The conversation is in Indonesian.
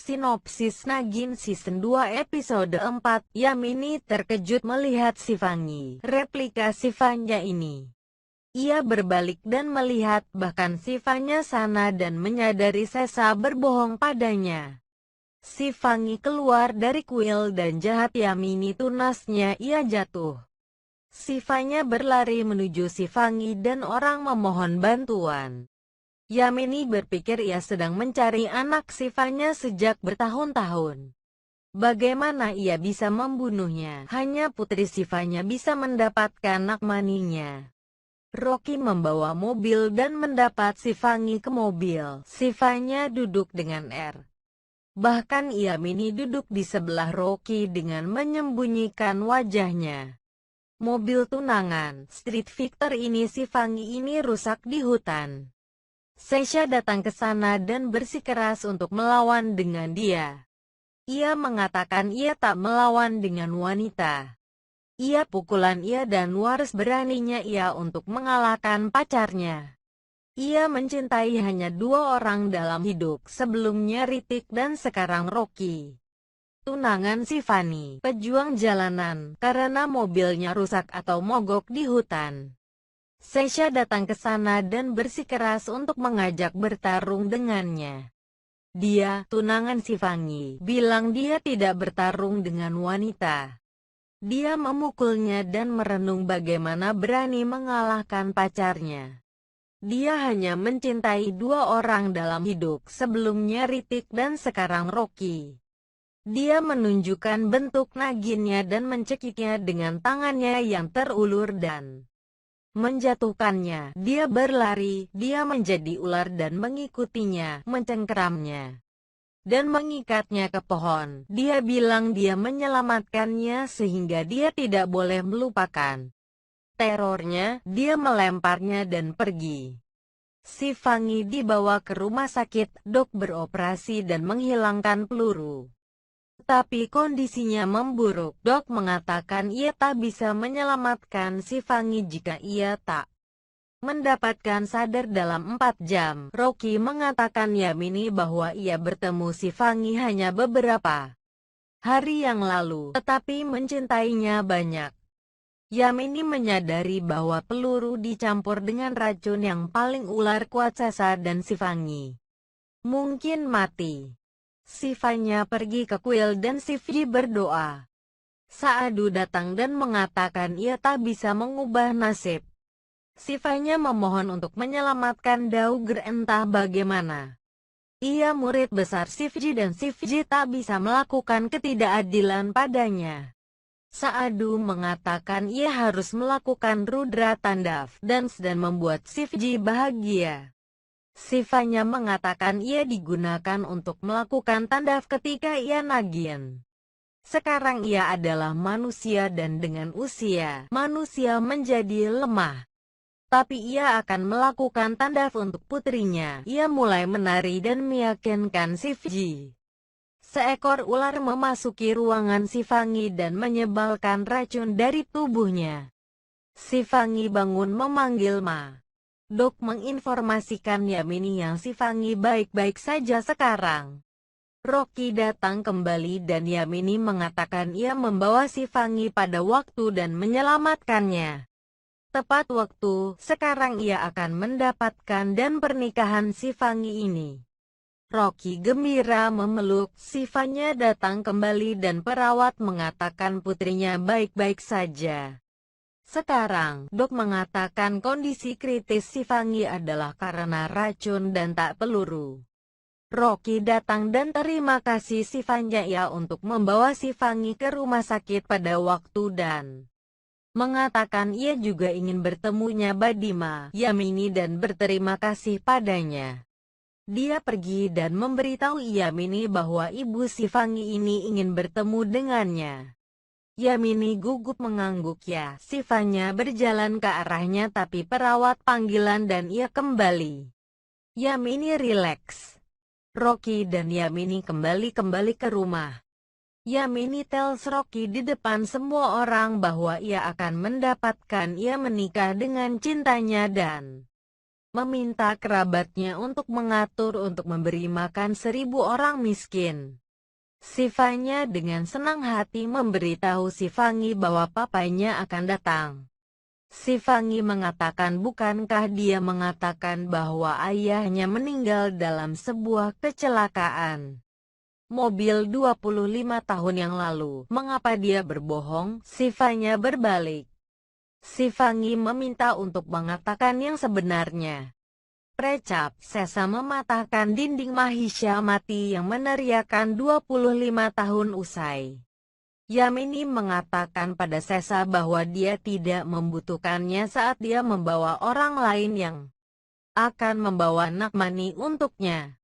Sinopsis Nagin Season 2 Episode 4. Yamini terkejut melihat Shivangi, replika Shivanya ini. Ia berbalik dan melihat bahkan Shivanya sana dan menyadari Sesa berbohong padanya. Shivangi keluar dari kuil dan jahat Yamini tunasnya ia jatuh. Shivanya berlari menuju Shivangi dan orang memohon bantuan. Yamini berpikir ia sedang mencari anak Shivanya sejak bertahun-tahun. Bagaimana ia bisa membunuhnya? Hanya putri Shivanya bisa mendapatkan Nakmaninya. Rocky membawa mobil dan mendapat Shivangi ke mobil. Shivanya duduk dengan Bahkan Yamini duduk di sebelah Rocky dengan menyembunyikan wajahnya. Mobil tunangan Street Fighter ini Shivangi ini rusak di hutan. Sesha datang ke sana dan bersikeras untuk melawan dengan dia. Ia mengatakan ia tak melawan dengan wanita. Ia pukulan ia dan waras beraninya ia untuk mengalahkan pacarnya. Ia mencintai hanya dua orang dalam hidup, sebelumnya Ritik dan sekarang Rocky. Tunangan Shivani, pejuang jalanan, karena mobilnya rusak atau mogok di hutan. Sesha datang ke sana dan bersikeras untuk mengajak bertarung dengannya. Dia, tunangan Shivangi, bilang dia tidak bertarung dengan wanita. Dia memukulnya dan merenung bagaimana berani mengalahkan pacarnya. Dia hanya mencintai dua orang dalam hidup, sebelumnya Ritik dan sekarang Rocky. Dia menunjukkan bentuk naginnya dan mencekiknya dengan tangannya yang terulur dan menjatuhkannya. Dia berlari, dia menjadi ular dan mengikutinya, mencengkeramnya, dan mengikatnya ke pohon. Dia bilang dia menyelamatkannya sehingga dia tidak boleh melupakan terornya. Dia melemparnya dan pergi. Shivangi dibawa ke rumah sakit, dok beroperasi dan menghilangkan peluru. Tapi kondisinya memburuk. Dok mengatakan ia tak bisa menyelamatkan Shivangi jika ia tak mendapatkan sadar dalam 4 jam. Rocky mengatakan Yamini bahwa ia bertemu Shivangi hanya beberapa hari yang lalu, tetapi mencintainya banyak. Yamini menyadari bahwa peluru dicampur dengan racun yang paling ular kuat Sesa dan Shivangi mungkin mati. Shivanya pergi ke kuil dan Shivji berdoa. Saadu datang dan mengatakan ia tak bisa mengubah nasib. Shivanya memohon untuk menyelamatkan Daugr entah bagaimana. Ia murid besar Shivji dan Shivji tak bisa melakukan ketidakadilan padanya. Saadu mengatakan ia harus melakukan Rudra Tandaf dan membuat Shivji bahagia. Shivanya mengatakan ia digunakan untuk melakukan tandaf ketika ia Nagin. Sekarang ia adalah manusia dan dengan usia manusia menjadi lemah. Tapi ia akan melakukan tandaf untuk putrinya. Ia mulai menari dan meyakinkan Shivji. Seekor ular memasuki ruangan Shivangi dan menyebalkan racun dari tubuhnya. Shivangi bangun memanggil Ma. Dok menginformasikan Yamini yang Shivangi baik-baik saja sekarang. Rocky datang kembali dan Yamini mengatakan ia membawa Shivangi pada waktu dan menyelamatkannya. Tepat waktu, sekarang ia akan mendapatkan dan pernikahan Shivangi ini. Rocky gembira memeluk. Shivanya datang kembali dan perawat mengatakan putrinya baik-baik saja. Sekarang, dok mengatakan kondisi kritis Shivangi adalah karena racun dan tak peluru. Rocky datang dan terima kasih Shivanya ya untuk membawa Shivangi ke rumah sakit pada waktu dan mengatakan ia juga ingin bertemunya Badima Yamini dan berterima kasih padanya. Dia pergi dan memberitahu Yamini bahwa ibu Shivangi ini ingin bertemu dengannya. Yamini gugup mengangguk ya. Shivanya berjalan ke arahnya tapi perawat panggilan dan ia kembali. Yamini rileks. Rocky dan Yamini kembali ke rumah. Yamini tells Rocky di depan semua orang bahwa ia akan mendapatkan ia menikah dengan cintanya dan meminta kerabatnya untuk mengatur untuk memberi makan 1.000 orang miskin. Sifanya dengan senang hati memberitahu si Fangi bahwa papanya akan datang. Si Fangi mengatakan bukankah dia mengatakan bahwa ayahnya meninggal dalam sebuah kecelakaan mobil 25 tahun yang lalu. Mengapa dia berbohong? Sifanya berbalik. Si Fangi meminta untuk mengatakan yang sebenarnya. Precap, Sesa mematahkan dinding Mahisha mati yang meneriakan 25 tahun usai. Yamini mengatakan pada Sesa bahwa dia tidak membutuhkannya saat dia membawa orang lain yang akan membawa Nakmani untuknya.